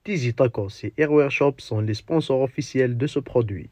Tizi Tacos et Airwear Shop sont les sponsors officiels de ce produit.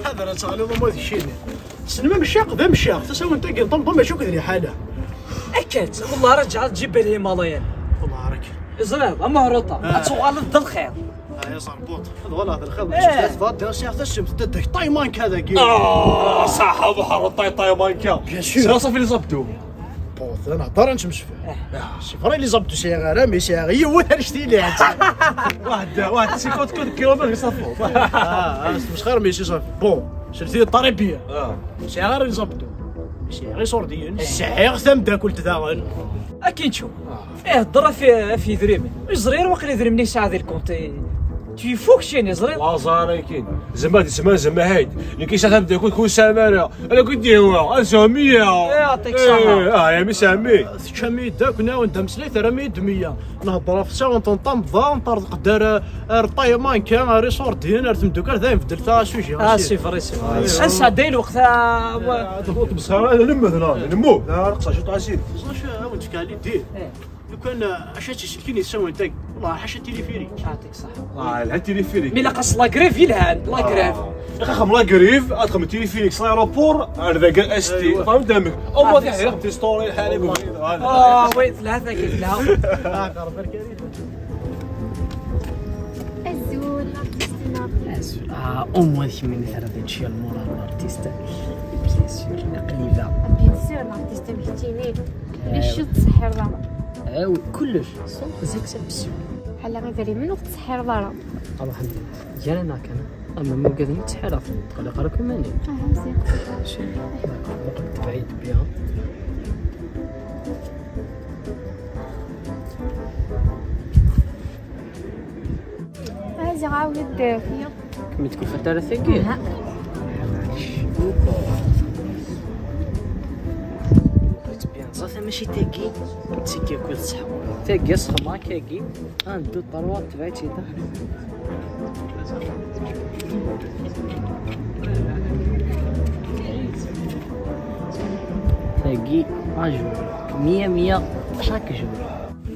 هذا راه تغلي ضمو هذا الشيء سلمى مشى قدا مشى تساوي انت كنطمطم ماشي كذا حاله اكيد والله رجع تجيب الهيمالايان والله راك زريب مهروطه تغلط ضد الخير يا صربوط هذا والله هذا الخير شفت فات شي حتى الشمس تدك طايمان كذا كي صح بحر طايمان كا صافي اللي صبتو بوث انا هضر نشمش فيه شي فري اللي زبطو شي غير ماشي غير هو شتي لي واحد 50 كيلومتر يصفو مش خير ماشي صافي بون شرتي الطريبيه شي غير اللي زبطو شي غير صورديين الشعير ثم داكل تداغن اكيد نشوف فيه الضرا في دريمي زرير واقيلا دريمني ساعه ذي الكونتي تي فوق شيني زرير لا زاري كاين زعما هايد اللي كيشحال تبدا كل سامانه انا كنت هو 900 يعطيك الصحه يا 900 900 داك ناو ندم سليت راه 100 نهضر في ساعه نطنطم ضا نطرق دار طايمان كان ريسور ديال راه تمدوكر دايم في درتا سوجي سي فري انسى داير وقتها هذا بصراحه انا لما نمو ناقص شي طاسيل واش وانت كان دير لو كان عشاتي شكيني يسوي انت والله حاشا تيليفيريك يعطيك الصحه التليفيريك مي لاقص لا كريف يلهان لا كريف خم لا كريف ادخل التليفيريك سلايروبور هذا كان اس تي فهمت دامك او ما تحرق تي ستوري الحالي ويت ثلاثه كيف لها الزول ام هذيك من ثلاثه هادشي المورا الارتيست بيان سور قليله بيان سور الارتيست مكتيني ليش تسحر ضرب وي كلش سون زيكسبسيون بحال غير داري من وقت تسحر ضرب الحمد لله ديال انا كان اما ما قادرين تسحر تقول لك راك ماني مزيان شي وقت بعيد بها هذه عاود دافيه كمي تكون في الثلاثه كي معليش صافي ماشي تاكي تسكي كل صحه تاكي صحما كاكي ندو طروا تبعتي دا تاكي اجو 100 شاك جور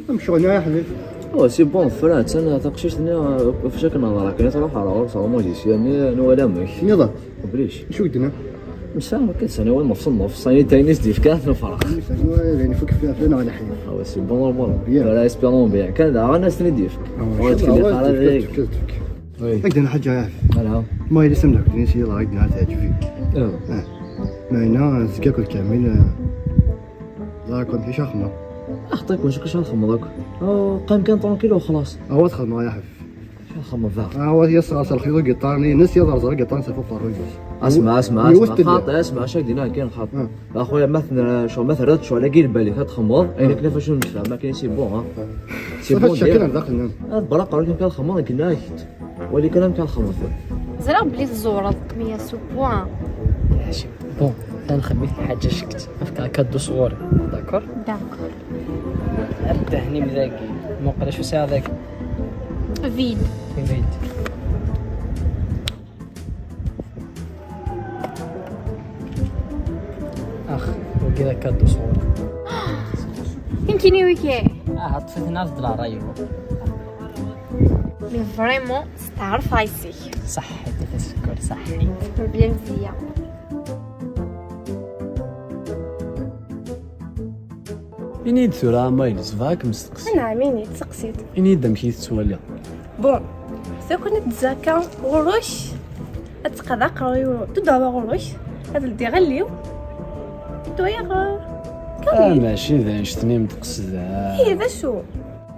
نمشيو هنا يا حبيبي سي بون فرات انا تقشيتني فاش كنهضر كاين تروح على صوما جيسيا مي انا ولا ماش نضا بريش شو قدنا مش فاهم كنت انا في النص يعني تايني ستيف كانت الفرق يعني فك فينا ولا حي سي بون نورمال ولا اسبيرون بيان كان انا سني ديفك عندنا حاجه عارف انا ما اللي سمعك نسي الله عندنا تعجبك ما هنا زكاك كامل لا كنت في شخمه اخطيك واش كاش نخمضك قام كان طونكيلو وخلاص هو تخدم يا حبيبي خمض ذاك هو يسرى الخيط قطارني نسي يضرب قطار سافو فروج اسمع خاطئ اسمع شاك دينا كاين خاطئ اخويا مثلا شو على كاين بالي كتخمض اين كيفاش نتفاهم ما كاين سي بون سي بون شكل داخل برا قالوا لي كنخمض كنا ولي كلام كنخمض زرا بلي الزوره 100 سو بوان بون انا خبيت حاجه شكت افكار كدو صوري داكور ابدا هني مذاكي موقع شو ساعه ذاك فيد اخ وكذا كدو صوري يمكن ويكي طفيتنا $10 ايوا مي فريمون ستار فايسي صحي السكر صحي بلا مزيان إني ثورة ما يلزفاك مستقص نعم إني تسقسيت إني دم كي تسولي بون سو كنت تزاكا غروش أتقضى قروي تدعوا غروش هذا اللي غليو دويا ماشي ذا شتني متقصد هي ذا شو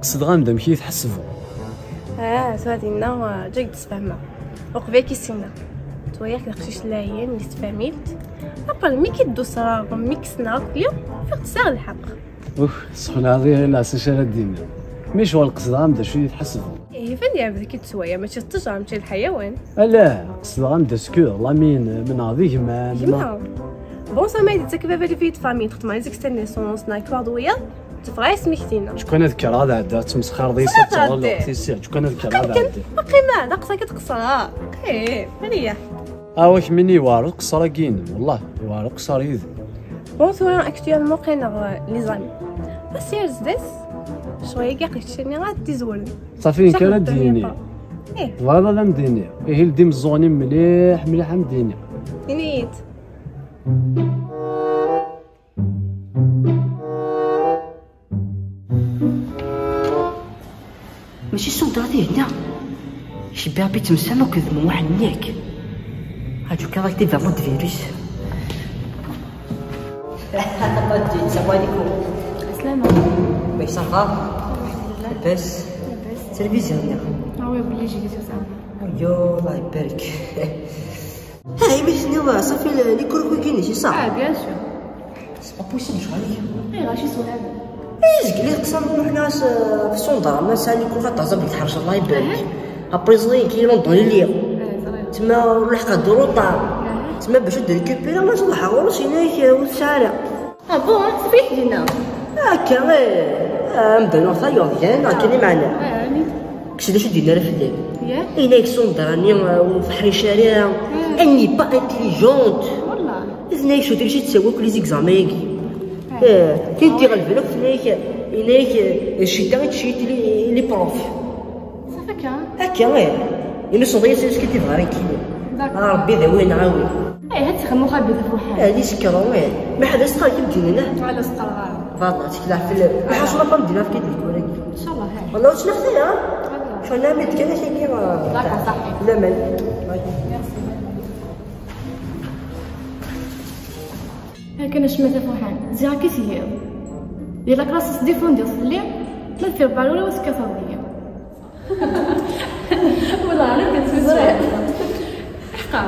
قصد غامدم كي تحسبو سوادينا جاي تسفهمها وقبل كيسينا توياك داكشي لاين اللي تفهميت ابا مي كيدو صراغ ميكسنا اليوم فيق تساغ الحق سخون هذه لا سشاله دينا مش هو القصد غامدا شويه تحسبو فين يا بدك تسويا ماشي تجرم شي الحيوان لا قصد غامدا سكور لا من هذه ما بون سما يدي تكبابه لي فيت فامي تخت ماي زيكستر نيسونس نايكوار دويا تفغاي سميتينا شكون هذكر هذا عدا تمسخر ديسا تغلط تيسير شكون هذكر هذا عدا باقي ما ناقصه كتقصرها اوكي هانيه واش مني وارو قصرا كاين والله وارو قصر يد بون سوا اكتوالمون قينا لي زامي بس يرز ديس شويه كاع قشتني غادي زول صافي كان ديني فوالا لا مديني هي الدي مزوني مليح مديني نيت ماشي صدرتي هنا شبيه بيت مسامة وكذب واحد نيك هاجو كذا كتير فيرمون فيروس السلام عليكم. السلام وي صافا لاباس تلفزيون وي بلي جيت صافا يو الله يبارك هاي باش شنو صافي لي كروكو كاين شي صح بيان سور سي با بوسيبل شحال غاشي سؤال قلي قسم نروح ناس في الصندرة ما سالي كل غتعزب ديك الحرشه الله يبارك ابريزلي كي لندن ليا تما لحقا دروطا تما باش تريكوبيرا ما صلحها ورش هناك والشارع بون صبيح لينا هكا مبانو ثايون ديالنا كاين معنا كش داش دينا في الليل هناك صندراني وفحري شارع اني با انتيليجونت والله هناك شو دير شي تسوي كل لي زيكزاميكي كي دير الفلوك هناك الشتا تشيت لي بروف صافي هكا إلا صديق سيرس كي تبغى ربي ذوي نعاون هاد تخمو خابي فوحال هادي سكروا ما حدا سقال كيمدينا على سقر فاضله تكلع في الحاصله ما مدينا في كيد الكوري ان شاء الله هاي والله واش نختيها فانا ميت كذا شي كي لا صحيح لا مال هاك انا شميتها فوحال زيها كي سير إلا كلاس ديفوندي صلي ما في بالو ولا سكافاويه والله انا كنت في حقا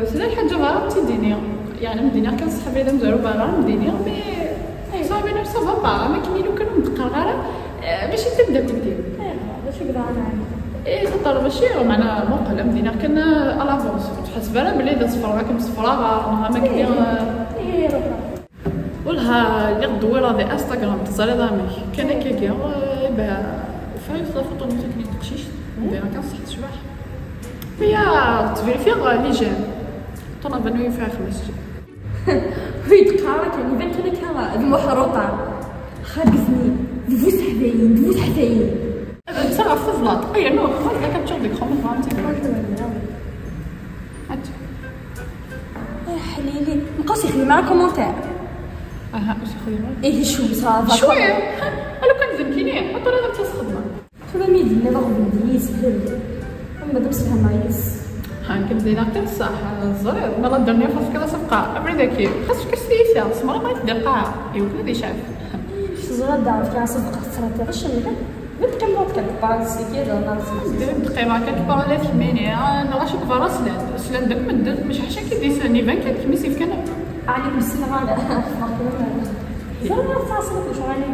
سيدي الحاجه غير تيديني يعني مدينه كان صحابي هذا مزارو برا مدينه مي صافي انا صافا با ما كاينين كانوا متقرره باش تبدا باش يبدا انا تطلب ماشي معنا موقع مدينه كان الافونس تحسب انا بلي دا صفر معاكم صفراغ ما كاين ولها اللي غدوي دي انستغرام تصالي دامي كان كيكا بها فايس لا فوتو تكنيك تقشيش ندير كان صحت شباح هي تفيريفي لي جيم طنا بنوي فيها 5 في تقارا كان يبان كان المحروطه خابزني فوس حداين تصرف في فلاط اي نو خاصك كتشوف ديك خمس فهمتي حليلي نبقاو يخلي معاك كومونتير واش خدمه ايه شو صافا شويه انا كان زمكيني حتى انا تخدمه شوف ميدي ما غادي يسهل اما دابا سبحان الله هانك بدينا كنصح الزرير مالا الدنيا خاصك كذا صفقه ابري داكي خاصك كسيسه سمره ما تدير قاع يوكل دي شاف الزرير دار فيها صفقه خسرتي غير شنو بنت كم وقت كتبارسي كذا ناس دير دقيقه كتبارا في ميني انا راه شي كبار سلان داك مدد مش حاشا كيدي سني بان كتمسي في كنب عليكم السلام عليكم زرير فاصل واش غادي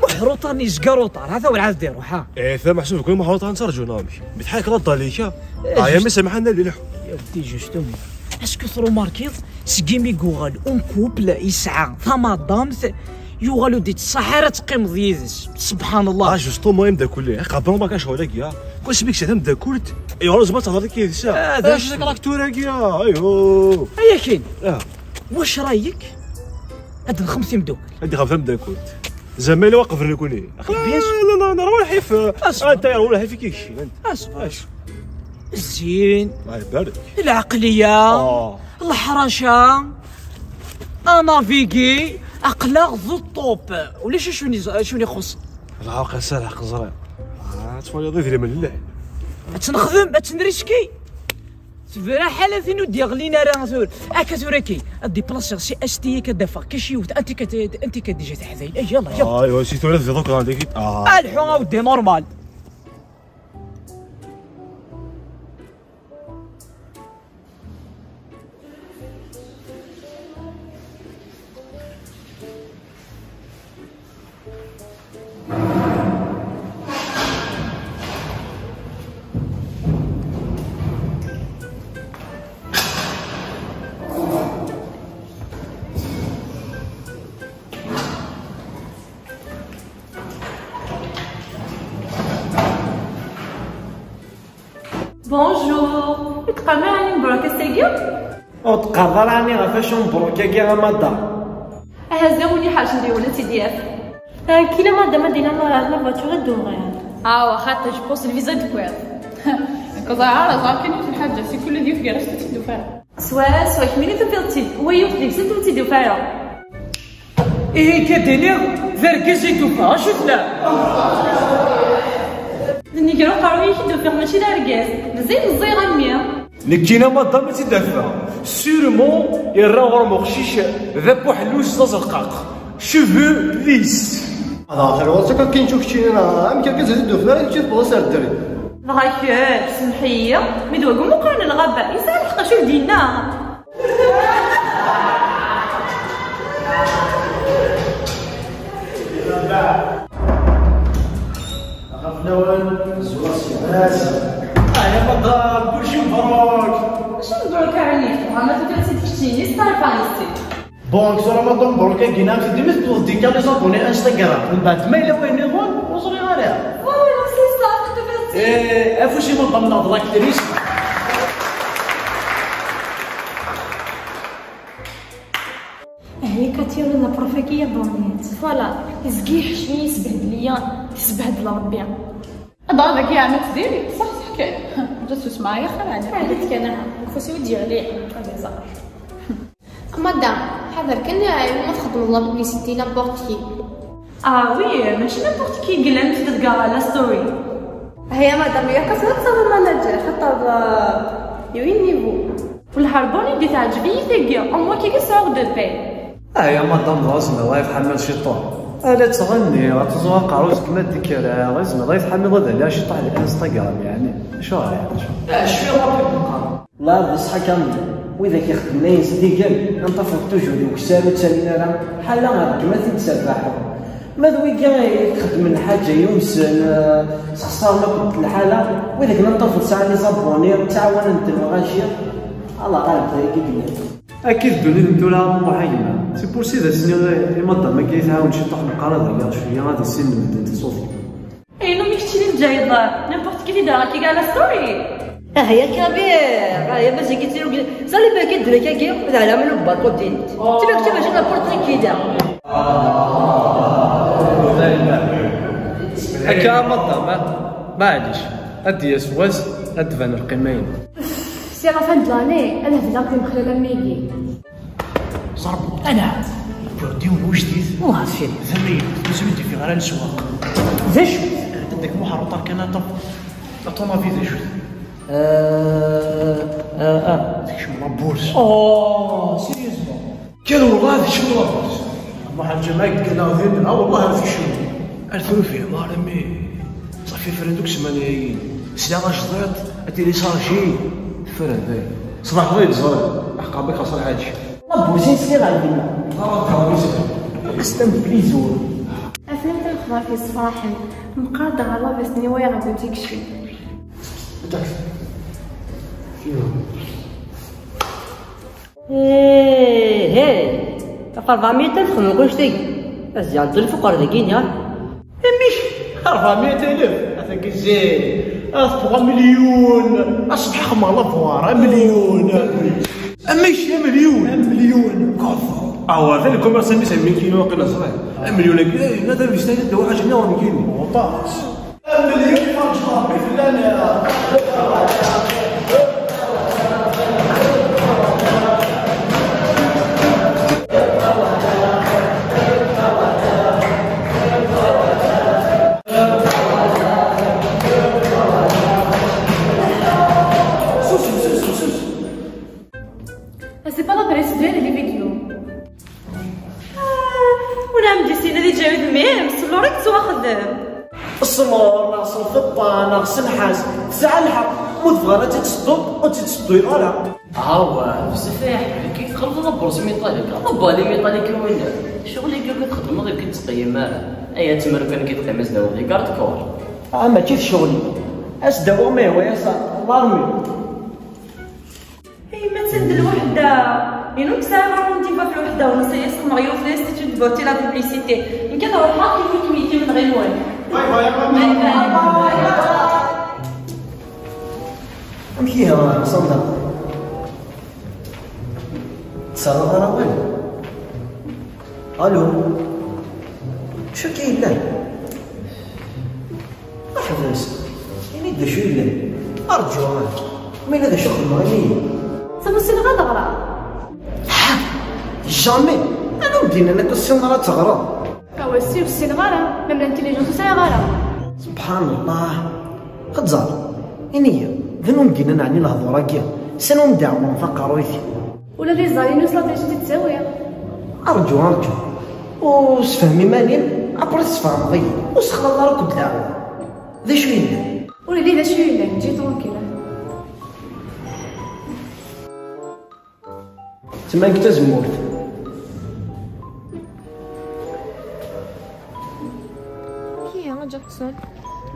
محروط راني زكروطار هذا هو العاد ديرو ها ثم محسوب كل محروط نترجو نامي بتحاك رد عليك يا مي سامحنا اللي لحو يا ودي جوستومي اسكو ثرو ماركيز سكيمي جوغال اون كوبل يسعى ثما دامت يوغالو ديت الصحراء تقيم ضيدس سبحان الله جوستو المهم دا كله قبل ما كاش هذاك يا كلش بيك شتم دا كلت ايوا زعما تهضر كي هذا هذا شي راك توراك يا ايوا هيا كاين واش رايك هاد الخمسين مدوك هادي 5 مداكلت زعما واقف لكوني لا لا راه حيف انت ولا حيف كيكشي اصبر الزين الله يبارك العقليه الحرشه انافيغي اقلاق ذو الطوب ولا شنو يخص العاقل سالح قزرير تفولي ضيف لي من الله تنخدم تنريسكي تفرا حاله فين وديغلينا راه ثور كتوريكي دي بلاصه سي اس تي كدافع كشيوت انت كديجا تحذايل يلا ايوا سي ثلاث في دوك عندك الحو اودي نورمال بونجور تقدر راني مبروكه ساكيا وتقدر راني غفاش مبروكه كاع مادا هزاوني حاجه ندير ولا تي اف كي مادا ما دينا لا فاتوره دوغي واخا جو بوس الفيزا دو كوير كزعاره زعكني في الحاجه سي كل ديو في راسك تدو فيها سوا كميني تفلتي ويو فيك ستو تدو فيها ايه كدير فركزي توفا شوف لا ني كانوا قراو يشدو فيه ماشي لاركاز مزيان غنميا نكينا مادا ما تدافع سيرمون يراغر مخشيش ذا حلوش زرقاق شوفو ليس هذا الوصفه كاين شوف شي انا يمكن كتزيدو فيها شي بلاصه الدري راك سمحيه مدوا قوم قرن الغباء يسال حق شوف دينا نوال زواس ناس يا مدار كلشي مبروك شنو مبروك عليك ما تدير تكتيني ستار فايستي بونك سو رمضان مبروك كاينه في ديما تبوظ ديك لي زابوني انستغرام من بعد ما الا وين يغون وصلي عليها والله سي صافي تبعتي افوشي من ضمن نضلك تريس هي كتير لنا بروفيكيه بونيت فوالا يزكي حشمي يسبهد ليا يسبهد ربي هذاك يا عمت ديري صح كاين جات معايا خير عادتك انا خوسي ودي عليه هذا زهر مدام حضر كنا ما تخدم الله ببليسيتي نابورت كي وي ماشي نابورت كي قلنا تلقى لا ستوري هي مدام يا كسرت صاب المانجر خاطر يوين نيفو والهربوني دي تعجبني ثقيا اموا كي سور دو بي يا مدام راسنا الله يتحمل شيطان الا تغني غتزوق عروسك ما ديك لازم الله يتحمل هذا لا شيطان على الانستغرام يعني شو رايك شويه لا بصحة كامل واذا كيخدم نايس ديال نطفو توجور وكسالو تسالينا راه بحال كما تنتسبحو ما ذوي كاع يخدم الحاجه يومسن خسرنا كنت الحاله واذا كنا نطفو ساعه لي زابوني تعاون نديرو غاشيه الله غالب كيف اكيد الدنيا نديرها محيمه سي بور سي ذا سني مادا ما كيتعاون شي طاح القرار ديال شويه غادي السن نبدا تصوفي اي نو ميكتشي الجاي دار نيمبورت كيف يدير كي قال ستوري هي كبير هي باش كيتيرو زالي باكي الدنيا كي ولا على من الباركو ديال تبارك باش نابورت كي دار هكا مادا معليش هادي سواس ادفن القيمين سي لا فان دلاني انا في لاكي مخلله ميكي صرب انا بوديو جديد والله فين زميل لازم ندير في غير السواق ذا شو عندك محروطه كان طوما في ذا شو ذاك شو لابورس سيريزمون كان والله هذا شو لابورس ما حاجه ما قلنا هنا والله هذا شو الفلو فيه الله رمي صافي فرندوك سمانيين سلاغه جديد اتيلي شارجي فرد صباح غير زهر حقا بك خاص الحاج بوزين سير عندنا استم بليزور افلام تنخبر في الصراحه مقاده على بس نوايا غادي تكشي هي 400,000 ما نقولش لك ازي عند الفقراء داكين يا مش 400,000 هذاك زين 3 مليون اصبح خمر لافوار مليون ماشي مليون كفر هذا الكوميرسان اللي 70 كيلو واقيلا صغير مليون كيلو هذا بيستاهل هذا واحد جنيه وراه كيلو وطاس مليون فرج ربي فلان C'est pas l'adresse de les vidéos. ونعم جسينا اللي جاي بميم صلوريك تسوا خدام الصمور ناقص الفطه ناقص النحاس ساعه الحق مذغره تتصدق وتتصدق يغالا هاو بزاف كي تخلط البروس ميطاليك بالي ميطاليك وين شغلي كي كتخدم غير كتقيم مالها ايا تمر كان كيتقيم زداو لي كارت كور اما كيف شغلي اش داو ما هو يا صاحبي الله رمي اي ما تندل وحده ينوك ساعه رونتي في وحده ونسى يسق مغيو في ليستيتود بوتي لا بوبليسيتي ان كان روح حاطي في كويتي من غير والو باي باي امشيها صندوق تصرف انا وين الو شو كاين لا مرحبا يعني دا شو لا ارجو من هذا شغل مغني صافي سي غدا غرا جامي انا ودينا انا كالسنغرة تغرى هو سير السنغالة ميم الانتيليجونس تاعي غالا سبحان الله خدزار انيا ذنو مدينا نعني الهضورة كيا سنو مدعوان فقرويتي ولا لي زالينوس لا تيجي تتساوي ارجو وسفهمي ماني ابري تفهم غي وسخنا الله راكو دعوة ذا شو يلا ولا لي ذا شو يلا نجي ترونكيلا تما كتا زمورت كي رجع تصل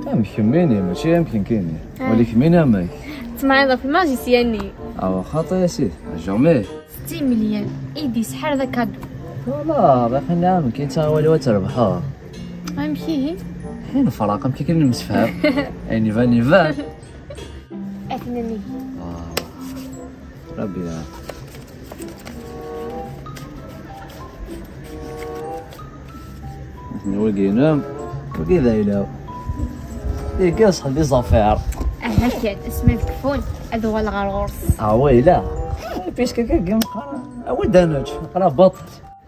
مكميني ماشي يمكن كيني ولكن مين امك تمعيضة في الماجيسياني خاطر يا سيدي جامي 60 مليون ايدي سحر ذا كادو والله باقي نعم كي تا والو تربحها غنمشي حين فراقم كي كنمسفها يعني فاني فان اثنني ربي يعافيك ولقينا ذا يلاو يا صاحبي صافير هكا اسمه الكفون هذا هو الغرغورس ويلا بيش كاكا نقرا ولد انا نقرا بطل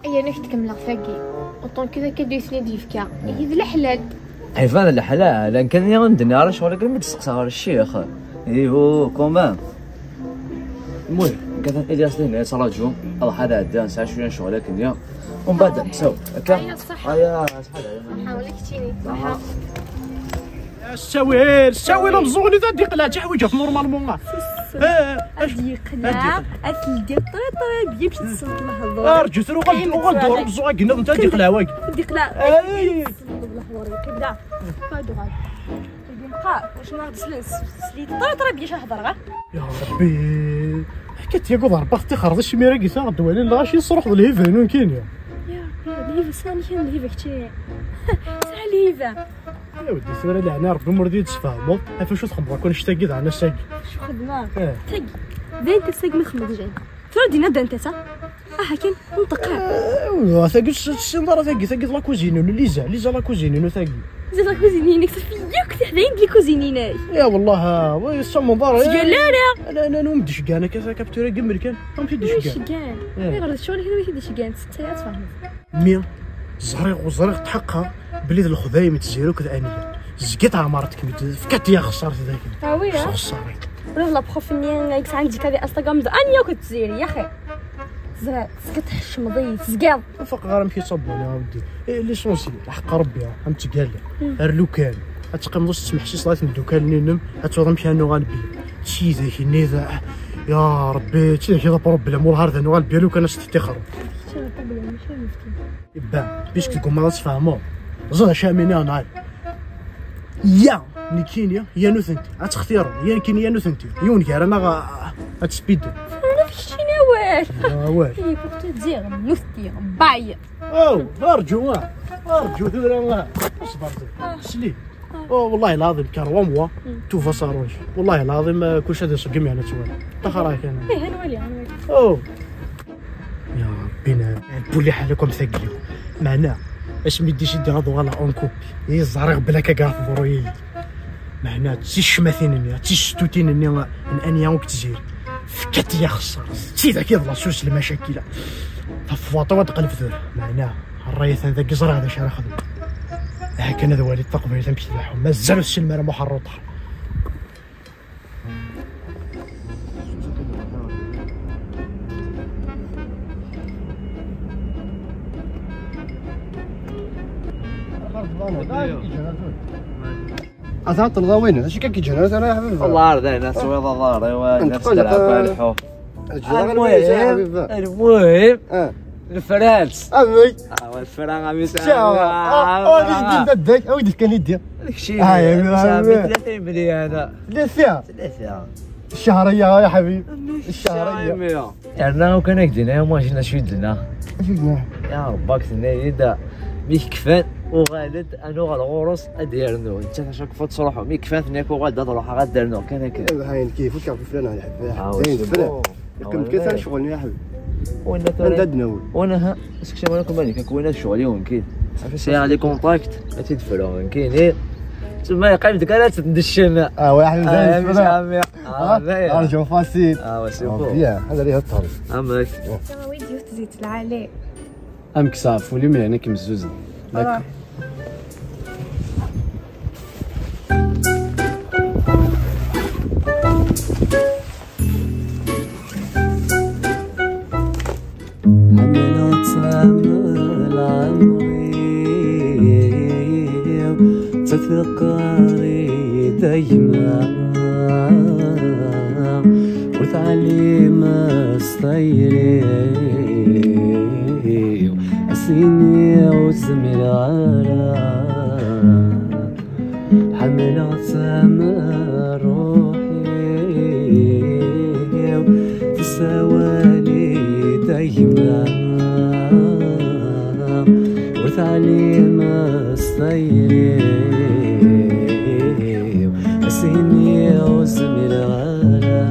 اي انا كتكمل فاكي وطون كذا كدو يثني ديفكا هي ذا الحلال حيفان الحلال لان كان يا عندنا رش ولا كلمه تسقسى على الشيخ ايهو كومان المهم كان الياس لنا تراجعوا الله هذا عندنا ساعه شويه نشوف لكن يا ومن بعد نساو هكا يا صح يا صحه حاولك تجيني صح ساوي لا مزوني ذا ديقلا تاع حوايج نورمالمون ديقلا اثل طري بيمشي تصلت له ارجو ثرو غندور بزوق قلنا انت ديقلا واك ديقلا الله كبدا فادو غاد نبقى واش ما غاديش سليت طري بيش نهضر غير يا ربي حكيت يا قدر باختي خرجت ميرا كيسا غدوالي لا شي صروح الهيفانون كاين يا الهيفا ساني كاين الهيفا كتير ساعه الهيفا يا ودي سير لعنا ربي مرضي تفهموا فاش تخبر كون شتاقي انا شتاقي شو خدمه تاقي داين تساق من خدمه جاي ترى دينا دانتا كاين نطقع ثاقي السنضره ثاقي لا كوزينون ليزا لا كوزينون ثاقي زيد لا كوزينينك صافي كنت حدايا لي كوزينيناي يا والله وي سمو بار لا انا نوم دشكانه كذا كابتوري قمر كان نمشي دشكان غير الشغل هنا ماشي دشكان 6 تفهم 100 زريق تحقق بلي الخذايم تزيرو كذا انيه زكيت عمرتك فكات يا خسرت ذاك وي خسرت ولا لا بروف ني عندك هذه انستغرام انيا كنت تزيري يا اخي زرع سكت حشمضي تزقال فوق غير نمشي صبون يا ودي ليسونسيال حق ربي غنتقال لو كان غتقيم دوز تسمح شي صلاه الدكان نينم غتوض نمشي انا غنبي شي ذاك النيذا يا ربي شي ذاك بروبليم والهار ذا غنبي لو كان تيخرب يبان باش كيكون ما تفهموا زغ شاميني انا يا نيكينيا يا نوثنتي غتختاروا يا كاين يا نوثنتي يون كار انا غتسبيدو انا فشتي نوال هي بوغتو تزيغ نوثتي باي ارجو ثورا اصبر سلي والله العظيم كان موا توفا صاروج والله العظيم كلشي هذا يصقم يعني توال تخراك انا هنولي يا بين بولي حالكم ثقيل معنا اش ميديش يدي غادو غالا اونكو يزرغ بلا كاع فروي معنا تيش مثينني تيش توتينني من انيا وكتجير فكت يا خسر تي ذاك يضلا سوس المشاكل فواطو وتقلب ذور معنا الريث ذاك يزرع هذا شارع خدم هكا هذا والي التقبيل تمشي لهم مازال السلمه محرر طحر أثرت الضوين اش كان كيجهنا انا يا حبيبي والله عارض انا سويض الدار ايوا الناس تلعب بالحو المهم الفرانس امي الفران غادي يسافر داك وديك كان يدير داكشي 30 مليون هذا ثلاثه الشهريه يا حبيبي الشهريه عندنا وكان هكذا يوم جينا شدنا يا ربك تنايدا ميك كفان وغادد انا غالغورس اديرنو انت شاك فوت صروحو مي كفان ثنيك وغاد نروح غادرنو كان هكا هاين كيف كان في فلان على حبيبي زين فلان كنت كيسال شغل يا حبيبي وانا ندناول وانا ها اسكشي مالكم بالك كوينا الشغل يوم كاين سي على كونتاكت تدفلو كاين تما قيمتك انا تدشنا واحد زين مش عمي ارجو فاسيل سي بون بيان هذا اللي هطر امك ويدي تزيد العلي امك صافي ولي من هنا كمزوز ياك تذكري دايما وتعليم الصيري عسيني وزميل على حملت روحي تساوالي دايما وتعليم الصيري عسيني وزميل على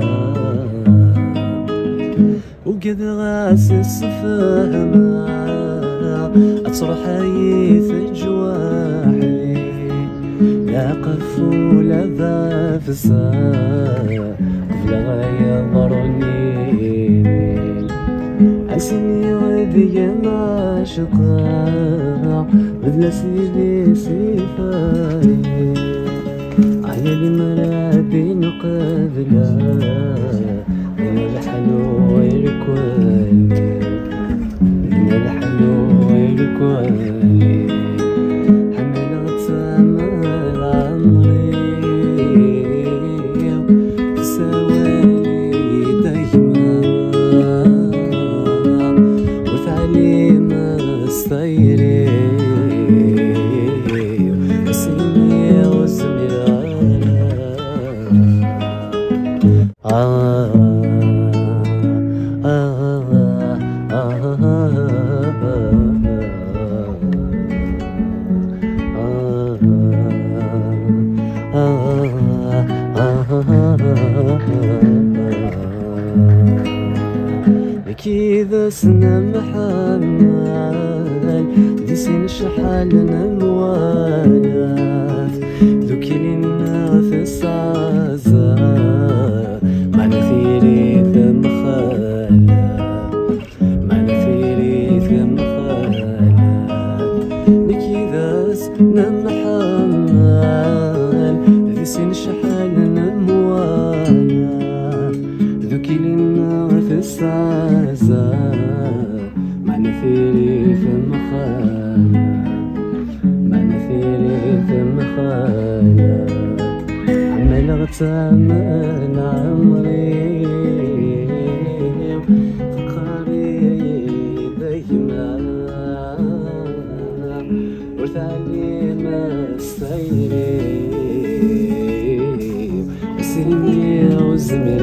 وقد غاس الصفهمة أتصرح حيث جواحي لا قفول ذا فساء قبل غاية ضرني عسيني وذي ما شقا بدل سيدي سيفاي على المرابي نقابلها من الحلو الكل من الحلو الكل حملت امل عمري تساوالي دايما وتعليم الصيري وسيني وزميل كذا سنة محمل دي سن شحالنا موالات ذوكي لنا في الصعزة معنا ثيري ثم خالات معنا ثيري ثم خالات كذا سنة محمل دي سن شحالنا موالات ذوكي لنا في الصعزة معنا ثيري ثم خالات معنا ثيري ثم خالات عمال غتعمل عمري فقري دايما وتعليم السيري وسيني وزميل